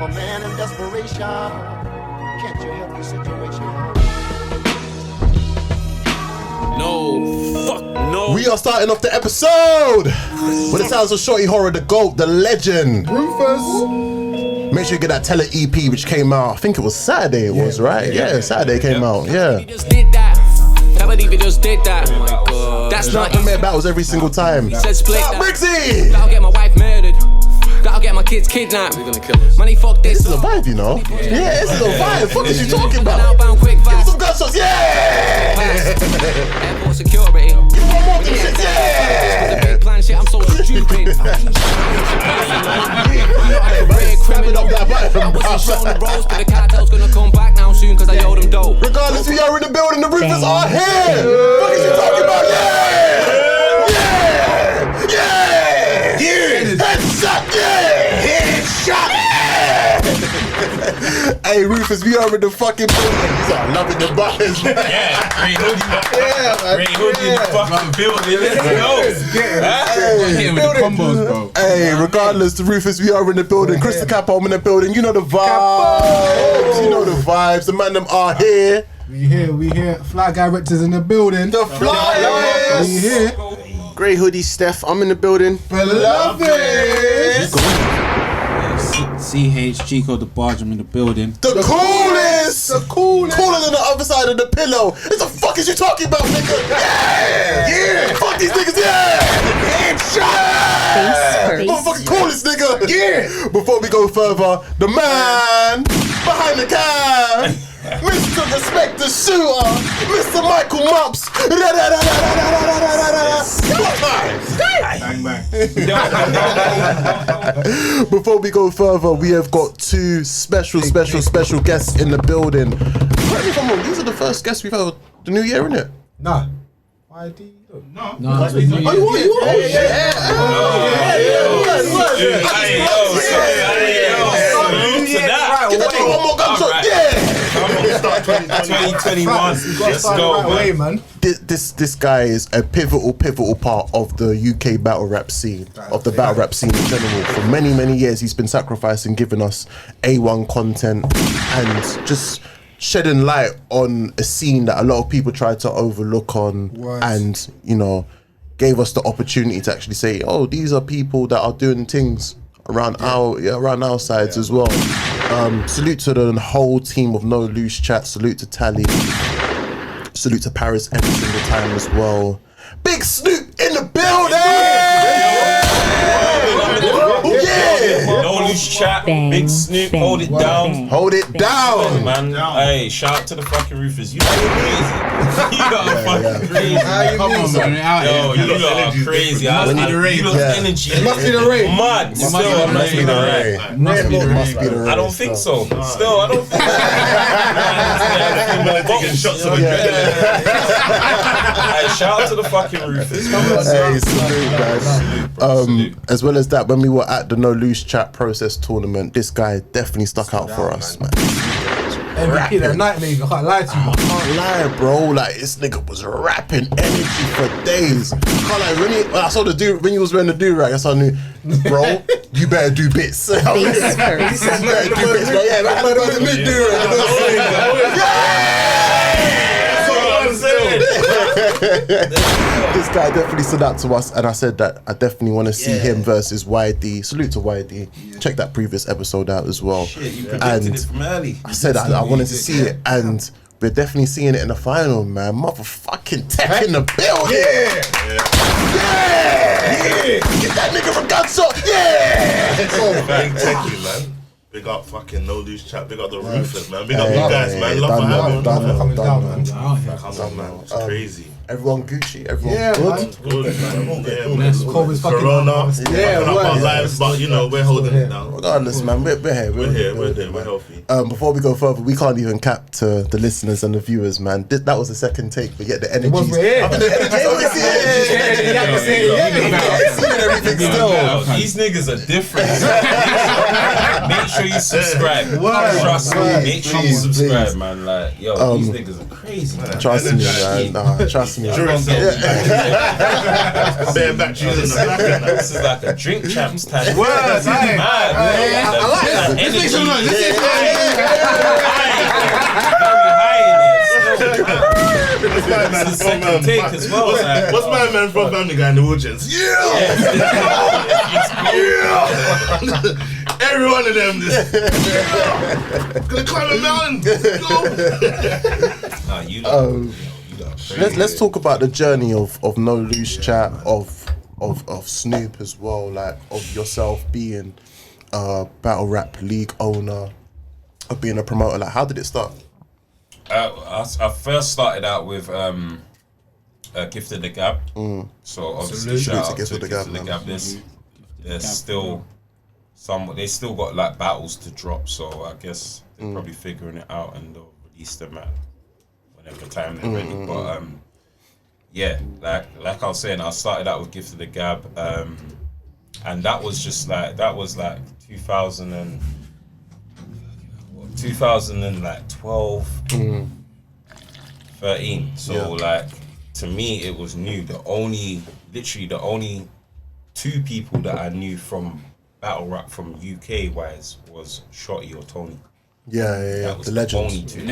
A man in desperation, can't you help the situation? No, fuck no. We are starting off the episode with the sounds of Shorty Horror, the GOAT, the legend, Rufus. Make sure you get that Tell It EP, which came out, I think it was Saturday, right? Yeah, Saturday came out, yeah. I believe it just did that. Oh my god. That's not easy. Battles every single time. Said split that. Brixie! Gotta get my wife murdered. Gotta get my kids kidnapped. We're gonna kill us. Money, fuck this. This is a vibe, you know? Yeah, this is a vibe. What is you talking about? Give me some gunshots, yeah! Airport security. Give me one more thing, shit, yeah! Big plan shit, I'm so stupid. Snapping up that button, bro. The roads, but the cartel's gonna come back now soon cause I owe them dope. Regardless, we are in the building, the Roofers are here! What is you talking about? Yeah! Yeah! Yeah! Headshot! Yeah! Headshot! Yeah! Hey, Rufus, we are in the fucking building. These are loving the buttons. Yeah, great hoodie. Yeah, man. Great hoodie in the fucking building. Let's go. Hey, with the combos, bro. Hey, regardless, Rufus, we are in the building. Chris the Capo, I'm in the building. You know the vibes. You know the vibes. The man them are here. We here. Fly Guy Rector's in the building. The Flyers. We here. Grey hoodie, Steph. I'm in the building. Beloved. CH Chico the Barge, I'm in the building. The coolest! Cooler than the other side of the pillow. What the fuck is you talking about, nigga? Yeah! Yeah! Fuck these niggas, yeah! Headshot! Motherfucking coolest nigga! Yeah! Before we go further, the man behind the cam, Mr. Respect the Shooter, Mr. Michael Mops. Bang, bang. Before we go further, we have got two special guests in the building. Correct me if I'm wrong, these are the first guests we've had the new year, innit? Nah. ID? No. Oh, you are? One more gunshot, yeah! 2021. Let's go, man. This guy is a pivotal part of the UK battle rap scene, of the battle rap scene in general. For many years, he's been sacrificing, giving us A1 content and just shedding light on a scene that a lot of people tried to overlook on, and you know, gave us the opportunity to actually say, oh, these are people that are doing things around our sides as well. Salute to the whole team of No Loose Chat. Salute to Tally. Salute to Paris every single time as well. Big Snupe in the building! Yeah! No Loose Chat, Big Snupe, hold it down. Hold it down! Man, hey, shout out to the fucking Roofers. You are crazy. You are fucking crazy. Come on, man. Yo, you are crazy. Must be the rain. You look energy. It must be the rain. Mad. It must be the rain. Must be the rain. I don't think so. Still, I don't think so. Taking shots of Hey, shout out to the fucking Roofers. Hey, salute, guys. As well as that, when we were at the No Loose Chat process tournament, this guy definitely stuck out for us, man. MVP that night, nigga. I can't lie to you. I can't lie, bro. Like, this nigga was rapping energy for days. Can't lie, when I saw the dude, when he was wearing the do-rag, that's how I knew, bro, you better do bits. You better do bits, bro. Yeah, man, the big do-rag. This guy definitely stood out to us, and I said that I definitely want to see him versus YD. Salute to YD. Check that previous episode out as well. Shit, you predicted it from early. I said I wanted to see it, and we're definitely seeing it in the final, man. Motherfucking Tech in the building. Yeah. Get that nigga from gunshot. Yeah. Big techie, man. Big up fucking No Loose Chat. Big up the Roofers, man. Big up you guys, man. Love for having me. Done, man. Come on, man. It's crazy. Everyone Gucci, everyone Good, man. Corona. Fucking up our lives, but you know, we're holding it down. Regardless, man, we're here. We're here. We're healthy. Before we go further, we can't even cap to the listeners and the viewers, man. That was the second take, but yet the energy. Everything still. These niggas are different. Make sure you subscribe. Trust me. Make sure you subscribe, man. Like, yo, these niggas are crazy. Man. Trust me, man. Trust me. me. Bare batteries in the back. This is like a drink champs type. Words, Mad, I like that. Let's make some noise. Let's What's my man from take as well. What's my man from Family Guy in the wheelchairs? Yeah! Every one of them. Gonna climb a mountain. Go. Nah, you don't. Let's talk about the journey of No Loose Chat, of Snupe as well, like of yourself being a battle rap league owner, of being a promoter. Like, how did it start? I first started out with Gift of The Gab. So obviously shout out to Gift of The Gab. There's still they still got like battles to drop, so I guess they're probably figuring it out and they'll release them at whenever time they're ready. But yeah, like I was saying, I started out with Gift of The Gab, and that was just like 2012, 13. So like to me it was new. Literally the only two people that I knew from battle rap from UK wise was Shotty or Tony. Yeah. The legends. Only two.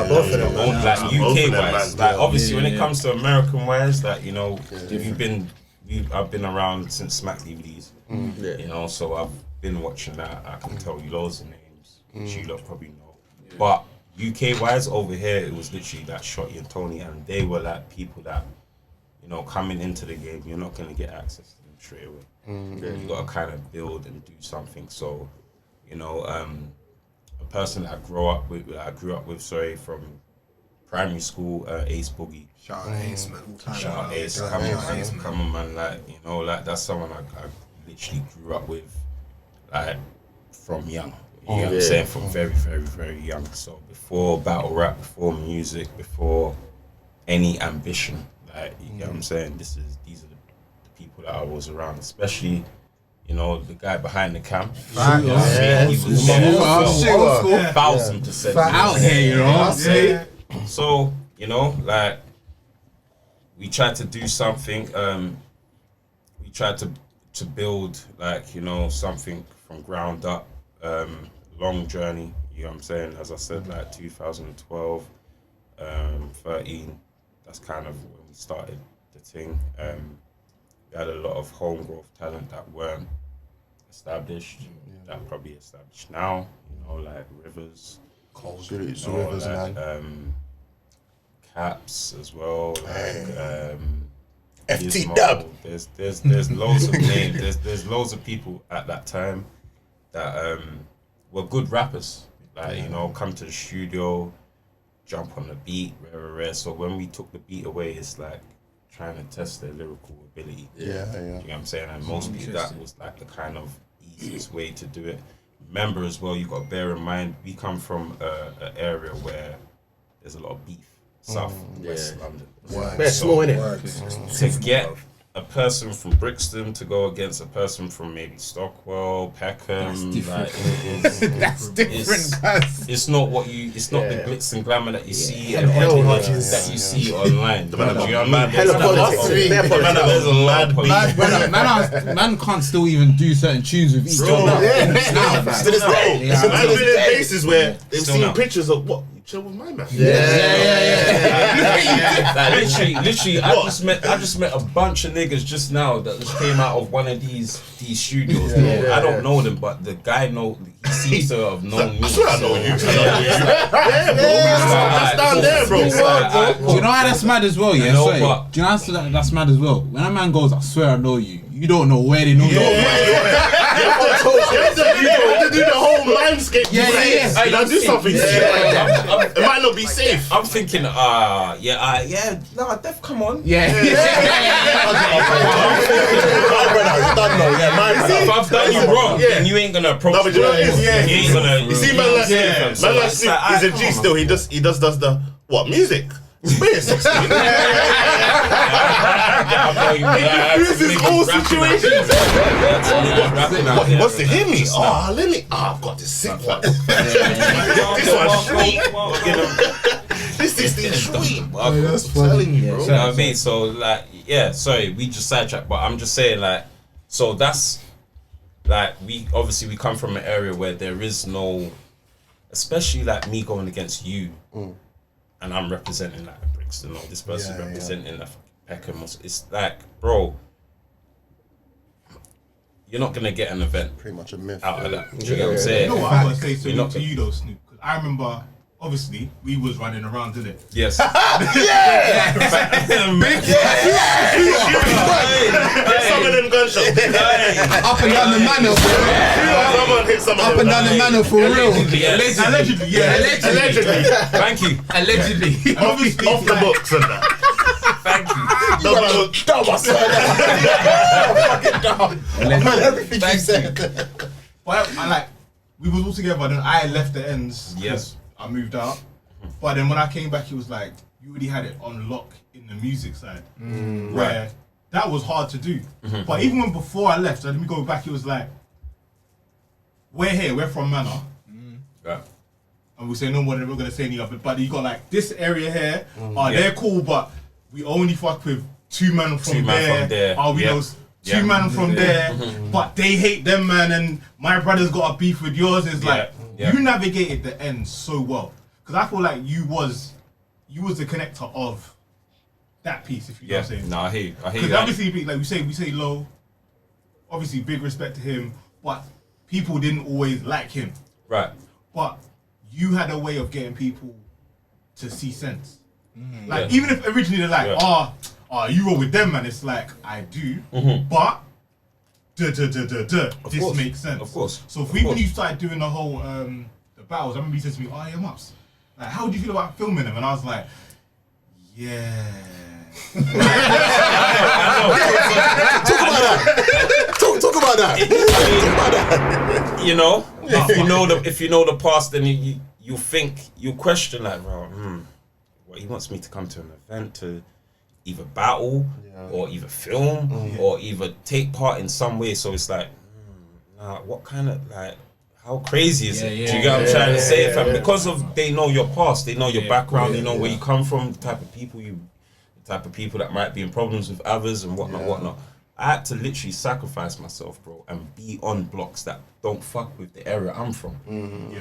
both of them. Like UK wise, like obviously when it yeah. comes to American wise, like you know, I've been around since Smack DVDs. You know, so I've been watching that. I can tell you loads of names, which you lot probably know. But UK wise, over here it was literally like Shotty and Tony, and they were like people that, you know, coming into the game, you're not gonna get access to them straight away. You gotta kind of build and do something. So, you know, a person that I grew up with from primary school, Ace Boogie. Shout out Ace, man. Shout out Ace, come on, man. Like, you know, like that's someone I literally grew up with, like from young. You know what I'm saying? From very, very, very young. So before battle rap, before music, before any ambition, like you know what I'm saying? These are the people that I was around, especially, you know, the guy behind the cam. He was there. 1,000% Out here, you know. So, you know, like we tried to do something. We tried to build, like, you know, something from ground up. Long journey, you know what I'm saying? As I said, like 2012, 13, that's kind of when we started the thing. We had a lot of homegrown talent that weren't established, that probably established now, you know, like Rivers, Rivers, like, Caps as well, like FT Gizmo. Dub. There's loads of names. There's loads of people at that time that were good rappers. Like, you know, come to the studio, jump on the beat, rare. So when we took the beat away, it's like trying to test their lyrical ability. You know what I'm saying? And most people, that was like the kind of easiest way to do it. Remember as well, you got to bear in mind, we come from an area where there's a lot of beef. South West London. Very small, innit? To get a person from Brixton to go against a person from maybe Stockwell, Peckham, That's different, guys. it's not what you. It's not the glitz and glamour that you see and everything that you see online. Do you know what I mean? There's a lot of Man can't still even do certain tunes with each other. I've been in places where they've Still seen now. pictures of what you chill with my man. Literally, I just met a bunch of niggas just now that just came out of one of these studios. I don't know them, but the guy he seems to have known me. I swear I know you. That's down there, bro. Do you know how that's mad as well? Yeah, know, sorry. but- Do you know how that's mad as well? When a man goes, I swear I know you. You don't know where they know you. You have to do the whole landscape. Yeah. Now do something. It might not be safe. I'm thinking, no, Def, come on. If I've done you wrong, then you ain't gonna approach No, but you know what it is? You ain't gonna. You see, man like Snoop, he's a G still. He does the what music? Space. He diffuses all situations. What's to hear me? Oh, let me. I've got this sick one. This one's sweet. This 16 sweet. That's I'm funny. telling you, bro. You know what I mean? So like, yeah, sorry, we just sidetracked, but I'm just saying like, so that's like we come from an area where there is no, especially like me going against you, and I'm representing like Brixton or this person representing like Peckham. It's like, bro, you're not gonna get an event Pretty much a myth. out of that. Do you get what I'm saying? You know what I'm gonna say You're not to you though, Snoop? Because I remember, obviously, we was running around, didn't it? Yes. Some of them gunshots. Up and down the manor. Someone hit some of Up them. and down the manor for real. Allegedly, yeah. Allegedly. Thank you. Allegedly. Obviously, Off the books and that. Thank you. Dumb, I swear that. Everything you said. But I like, we was all together, then I left the ends. Yes. I moved out. But then when I came back, it was like, you already had it on lock in the music side. Where that was hard to do. But even when before I left, so let me go back, it was like, we're here, we're from Manor. Right. And we say no more than we're gonna say any of it. But you got like this area here, they're cool, but we only fuck with two man from there. We know two man from there, but they hate them man, and my brother's got a beef with yours. Is like you navigated the end so well, because I feel like you was the connector of that piece. If you know what I'm saying. No, I hear you. Because obviously, like we say low. Obviously, big respect to him, but people didn't always like him. Right. But you had a way of getting people to see sense. Like even if originally they're like, you roll with them, man. It's like I do, but this makes sense. Of course. So when you started doing the whole the battles, I remember you said to me, "Oh, yeah, Mups. Like, how do you feel about filming them?" And I was like, "Yeah." Talk about that. You know, if you know the past, then you think you question like, bro, what he wants me to come to an event to either battle or either film or either take part in some way. So it's like, what kind of like, how crazy is it? Do you get what I'm trying to say, fam? Because of they know your past, they know your background, they know where you come from, the type of people that might be in problems with others and whatnot. I had to literally sacrifice myself, bro, and be on blocks that don't fuck with the area I'm from.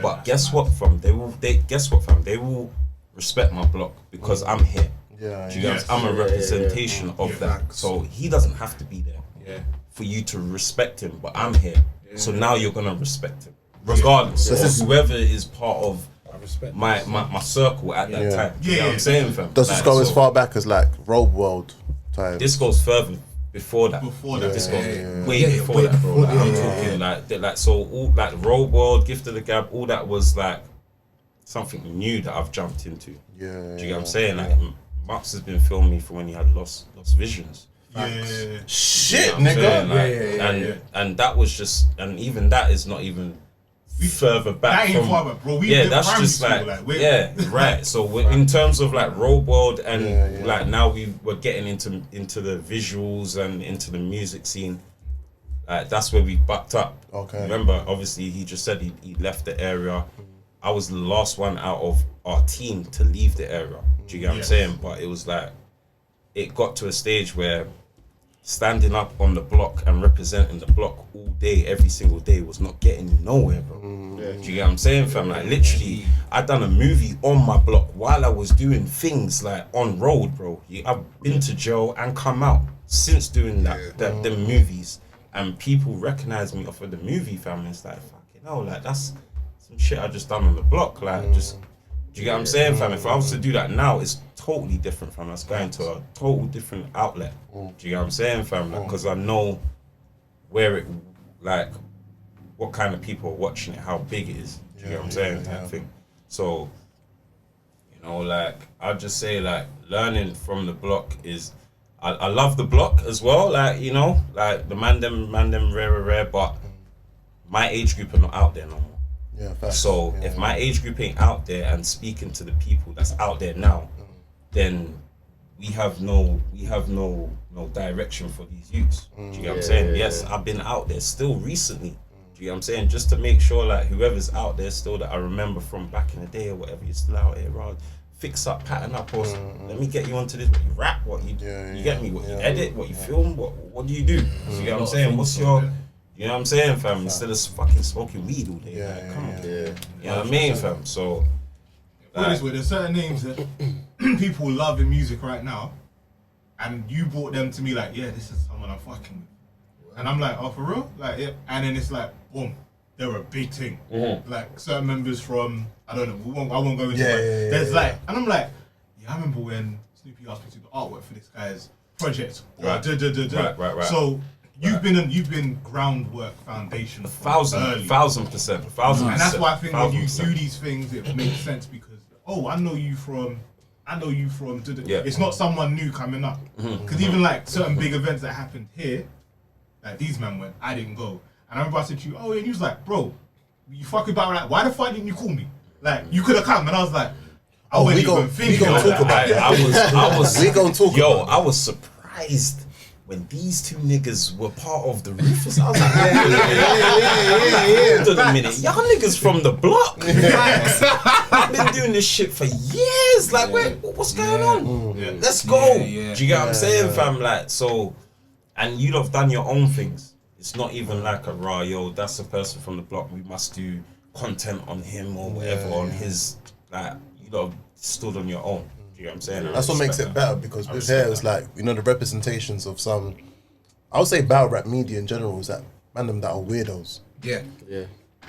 But guess what, fam? They will respect my block because I'm here. I'm a representation of that. So he doesn't have to be there for you to respect him, but I'm here. So now you're gonna respect him, regardless of whoever is part of my circle at that time. You know what I'm saying, fam? Does this go as far back as like Rogue World time? This goes further before that. This goes way before that, bro. Like, I'm talking like so all like Rogue World, Gift of the Gab, all that was like something new that I've jumped into. Do you get what I'm saying? Like Max has been filming me from when he had lost visions. Shit, You know nigga. And that was just, and even that is not even further back that ain't from. far back, bro. That's just like right. So in terms of like Road World and like now we're getting into the visuals and into the music scene. That's where we bucked up. Okay. Remember, obviously, he just said he left the area. I was the last one out of our team to leave the area. Do you get what I'm saying? But it was like, it got to a stage where standing up on the block and representing the block all day, every single day, was not getting you nowhere, bro. Do you get what I'm saying, fam? Like, literally, I done a movie on my block while I was doing things like on road, bro. I've been to jail and come out since doing them movies, and people recognize me off of the movie, fam. It's like, fucking hell, like that's some shit I just done on the block, like just. Do you get what I'm saying, fam? If I was to do that now, it's totally different, fam. That's going to a total different outlet. Do you get what I'm saying, fam? Because I know where it, like, what kind of people are watching it, how big it is. Do you get what I'm saying? Type thing. So, you know, like, I'd just say, like, learning from the block is, I love the block as well, like, you know, like, the man them rare, but my age group are not out there no more. So if my age group ain't out there and speaking to the people that's out there now, then we have no direction for these youths. Do you get what I'm saying? Yes, I've been out there still recently. Do you get what I'm saying? Just to make sure like whoever's out there still that I remember from back in the day or whatever, you're still out here, right? fix up, pattern up, or let me get you onto this. What you rap? What you you get me? What you edit? What you film? What do you do? You get what I'm saying? What's your you know what I'm saying, fam? Instead of fucking smoking weed all day, like, come on. You know what I mean, fam? So put it this way, there's certain names that people love in music right now, and you brought them to me like, yeah, this is someone I'm fucking with. And I'm like, oh, for real? Like, yeah. And then it's like, boom, they're a big thing. Like, certain members from, I don't know, I won't go into it. There's like, and I'm like, yeah, I remember when Snupe asked me to do the artwork for this guy's project. Right. Right. So, you've been groundwork foundation. 1,000%. And that's why I think when you do these things, it makes sense because, I know you from. It's not someone new coming up. Because even like certain big events that happened here, like these men went, I didn't go. And I remember I said to you, and he was like, bro, you fucking about like, why the fuck didn't you call me? Like, you could have come. And I was like, I wasn't even thinking. We gonna talk about it. We gonna talk. Yo, I was surprised when these two niggas were part of the Rufus. I was like, hold on a minute, y'all niggas from the block. I've been doing this shit for years. Like, what's going on? Let's go. Do you get what I'm saying, fam? Like, so, and you'd have done your own things. It's not even like a raw, yo, that's a person from the block. We must do content on him or whatever on his. Like, you'd have stood on your own. You know what I'm saying? That's what makes it better because with here it's like, you know, the representations of some, I would say battle rap media in general is that them that are weirdos. Yeah.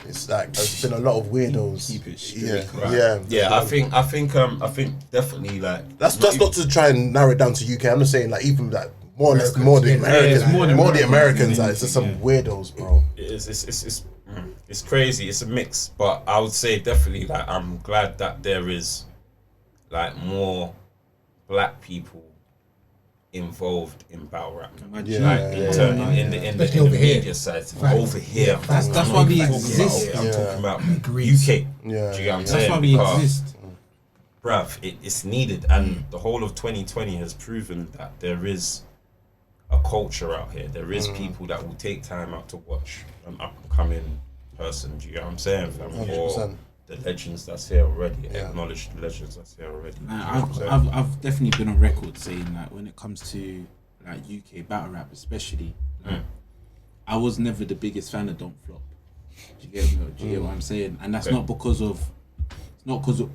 It's like there's been a lot of weirdos. Keep it I think definitely like that's not to try and narrow it down to UK. I'm just saying like even like more or less more the Americans, more the Americans. Like it's just some weirdos, bro. It's crazy. It's a mix, but I would say definitely like I'm glad that there is like more black people involved in battle rap. In the media side. Over here. That's why we exist. I'm talking about UK. Do you get what I'm saying? That's why we exist. Bruv, it's needed, and the whole of 2020 has proven that there is a culture out here. There is people that will take time out to watch an up and coming person. Do you get what I'm saying? Or the legends that's here already. Acknowledge the legends that's here already. I've definitely been on record saying that when it comes to like UK battle rap, especially, I was never the biggest fan of Don't Flop. Do you get what I'm saying? And that's not because of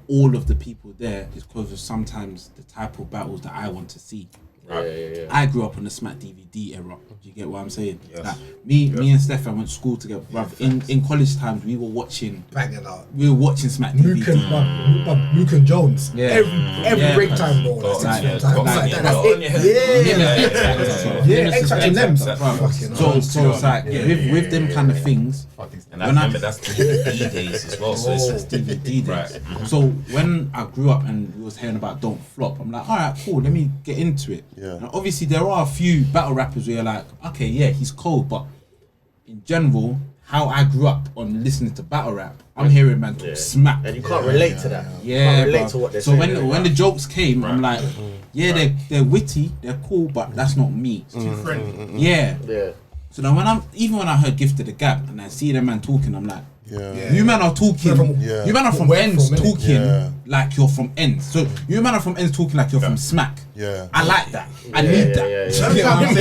all of the people there. It's because of sometimes the type of battles that I want to see. I grew up on the Smack DVD era. Do you get what I'm saying? Yes. Like, me and Stefan went to school together. Bruv, in college times, we were watching. We were watching Smack DVD. Luke and Jones. Every break time, bro. X Factor them. So it's like with them kind of things. And I remember that's DVD days as well. So it's DVD days. Right. So when I grew up and we was hearing about Don't Flop, I'm like, all right, cool. Let me get into it. And obviously there are a few battle rappers where you're like, okay, yeah, he's cold, but in general, how I grew up on listening to battle rap, I'm hearing man talk smack, and you can't relate to that. You can't relate to what they're saying. So when the jokes came, I'm like, they're witty, they're cool, but that's not me. It's too friendly. Yeah. So now when I heard Gift of The Gab and I see them man talking, I'm like, you man are talking. You man are from ends talking like you're from ends. So you man are from ends talking like you're from smack. I like that. I need that.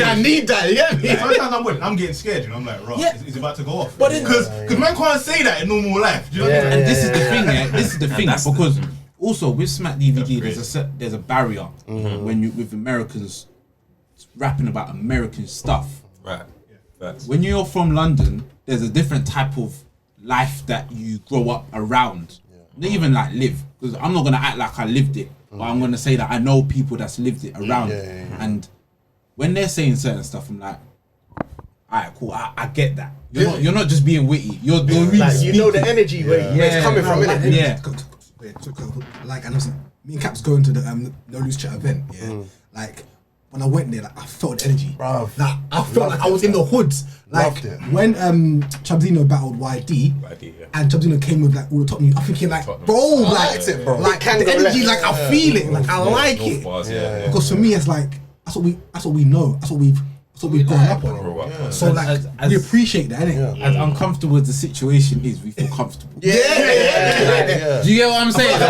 I need that. Yeah. Sometimes I'm getting scared. You know, I'm like, right, it's about to go off. But because man can't say that in normal life. Do you know what I mean? And this is the thing. This is the thing because also with Smack DVD, there's a barrier when you with Americans rapping about American stuff. Right. When you're from London, there's a different type of life that you grow up around. Not even like live, because I'm not gonna act like I lived it, but I'm gonna say that I know people that's lived it around. And when they're saying certain stuff, I'm like, alright, cool, I get that. You're not just being witty. You're really like, you know the energy where it's coming from, innit? Like, and me and Caps going to the No Loose Chat event. Like, when I went there, like I felt the energy. Like I felt like I was in the hoods. Like when Chabzino battled YD and Chabzino came with like all the top news, I'm thinking like, bro, like the energy, like I feel it, like I like it. Because for me, it's like that's what we know. That's what we've grown up on. So like we appreciate that, innit? As uncomfortable as the situation is, we feel comfortable. Do you Do you get what I'm saying?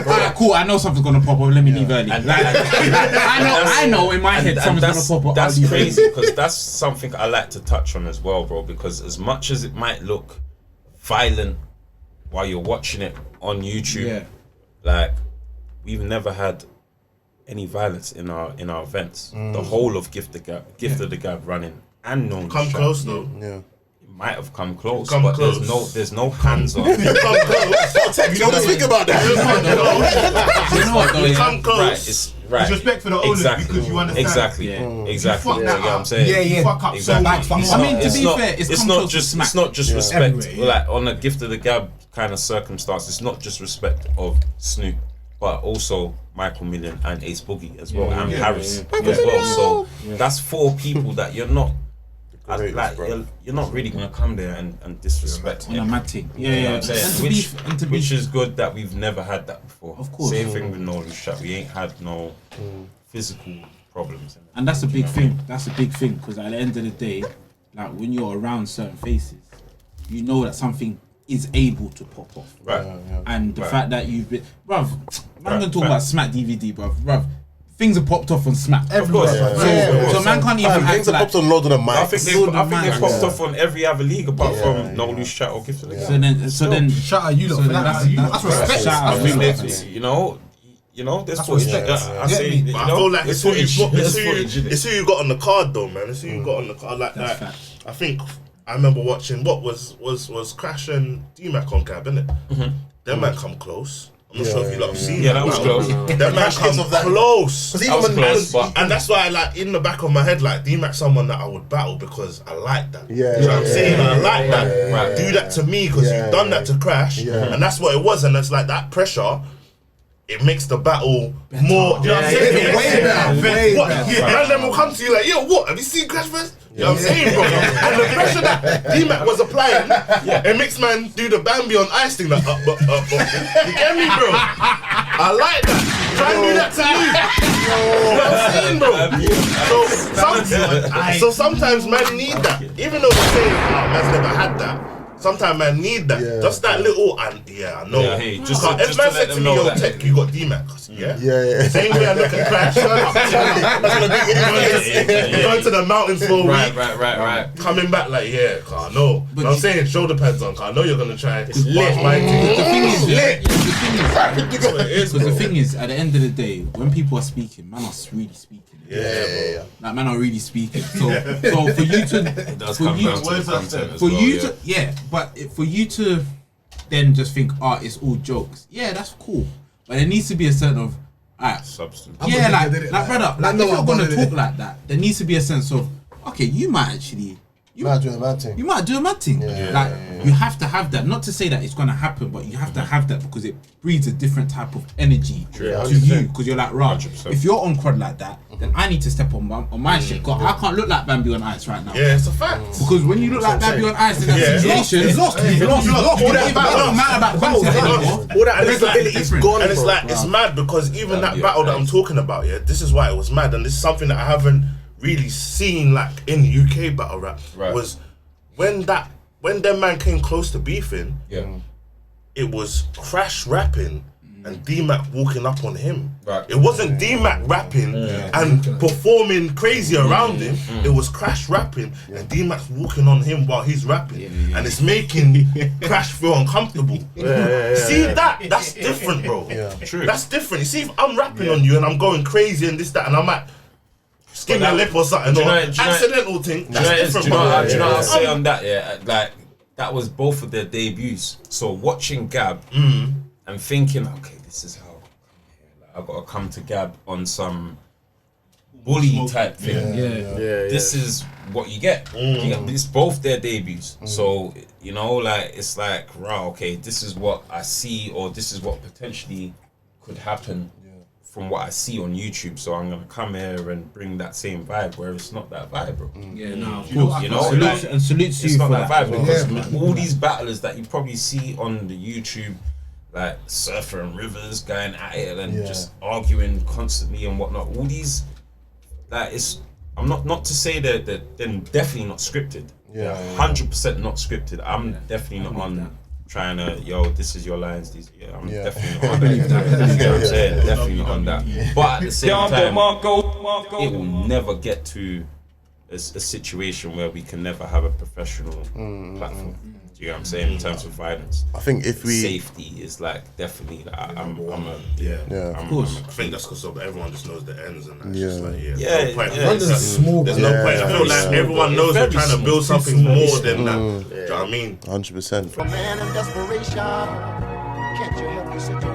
Alright, cool. I know something's gonna pop up. Let me leave early. I know in my head something's gonna pop up. That's crazy because that's something I like to touch on as well, bro. Because as much as it might look violent while you're watching it on YouTube, like we've never had any violence in our events. The whole of Gift of the Gab running and no come close though. Yeah. Might have come close, but there's no hands on. Come close. You don't speak about that. You know what though? Come close. Right, it's right. It's respect for the owners because you understand. Exactly. Fuck You know that what I'm up. saying? You fuck up so much. I mean, to be fair, it's not just respect. Everywhere, Like on a Gift of the Gab kind of circumstance, it's not just respect of Snoop, but also Michael Million and Ace Boogie as well, and Paris as well. So that's 4 people that you're not. Like you're not really gonna come there and disrespect on a mad thing. You know what I'm saying? Which is good that we've never had that before. Of course. Same thing with No Loose Chat. We ain't had no physical problems. And that's a big thing. That's a big thing because at the end of the day, like when you're around certain faces, you know that something is able to pop off. Right. And the fact that you've been, bruv, man gonna talk about Smack DVD, bruv. Things have popped off on Smack everywhere. So man can't even things have popped on loads of the mics. I think they popped off on every other league apart from No Loose Chat or Gift of the Gab. So then shout out you lot. That's respect. I think you know, there's footage. I say, But I feel like it's who you got on the card though, man. It's who you got on the card. Like that. I think I remember watching what was Crash and D-Mac on Gab, innit? Them man come close. I'm not sure if you lot have seen that. That was close. That man come close. And that's why, like, in the back of my head, like, D-Mac's someone that I would battle because I like that. You know what I'm saying? I like that. Right. Do that to me because you've done that to Crash. And that's what it was. And it's like that pressure, it makes the battle more. You know what I'm saying? Way better. And then will come to you like, yo, what? Have you seen Crash first? You know what I'm saying, bro? And the pressure that D-Mac was applying, it makes man do the Bambi on ice thing, like up. You get me, bro? I like that. Try and do that to me. You know what I'm saying, bro? So sometimes man need that. Even though they're saying, man's never had that. Sometimes man need that. Just that little, and I know. If man said to me, yo, Tech, you got D-Mac. Same way I look at Crash. Going to the mountains for a week. Right. Coming back like, I know. But I'm saying shoulder pads on, I know you're gonna try. It's lit. The thing is, at the end of the day, when people are speaking, man are really speaking. Like man are really speaking. So for you to then just think, it's all jokes. Yeah, that's cool. But there needs to be a certain of substance. Yeah, like brother, like if you're gonna talk like that, there needs to be a sense of, okay, you might actually you might do a mad thing. You have to have that. Not to say that it's gonna happen, but you have to have that because it breeds a different type of energy to you. Because you're like, right, if you're on quad like that, then I need to step on my shit. Cause I can't look like Bambi on ice right now. Yeah, it's a fact. Because when you look like Bambi on ice in that situation, you've lost. It doesn't matter about content anymore. All that visibility is gone. And it's like it's mad because even that battle that I'm talking about, this is why it was mad, and this is something that I haven't really seen like in UK battle rap was when them man came close to beefing, it was Crash rapping and D-Mac walking up on him. It wasn't D-Mac rapping and performing crazy around him. It was Crash rapping and D-Mac walking on him while he's rapping, and it's making Crash feel uncomfortable. See that's different, bro. True. That's different. You see, if I'm rapping on you and I'm going crazy and this that, and I might skin your lip or something, or accidental thing. That's different, bro. Do you know what I'll say on that? Yeah, like that was both of their debuts. So watching Gab and thinking, okay, this is how I gotta come to Gab on some bully type thing. This is what you get. It's both their debuts. So you know, like it's like, wow, okay, this is what I see, or this is what potentially could happen. From what I see on YouTube, so I'm gonna come here and bring that same vibe where it's not that vibe, bro. You know, salutes to you for that vibe because all these battlers that you probably see on the YouTube, like Surfer and Rivers going at it and just arguing constantly and whatnot. All these, like, I'm not to say that they're definitely not scripted. 100% not scripted. I'm definitely not on trying to, yo, this is your lines. These, I'm definitely I believe that. You know what I'm saying? Definitely not on that. But at the same time, it will never get to a situation where we can never have a professional platform. Do you know what I'm saying? In terms of violence, I think if we safety is like definitely. Like, I'm of course. I think that's because everyone just knows the ends and that's just like There's no point. I feel like everyone knows we're trying to build something more than that. Do you know what I mean? 100%. A man in desperation, can't you help the situation?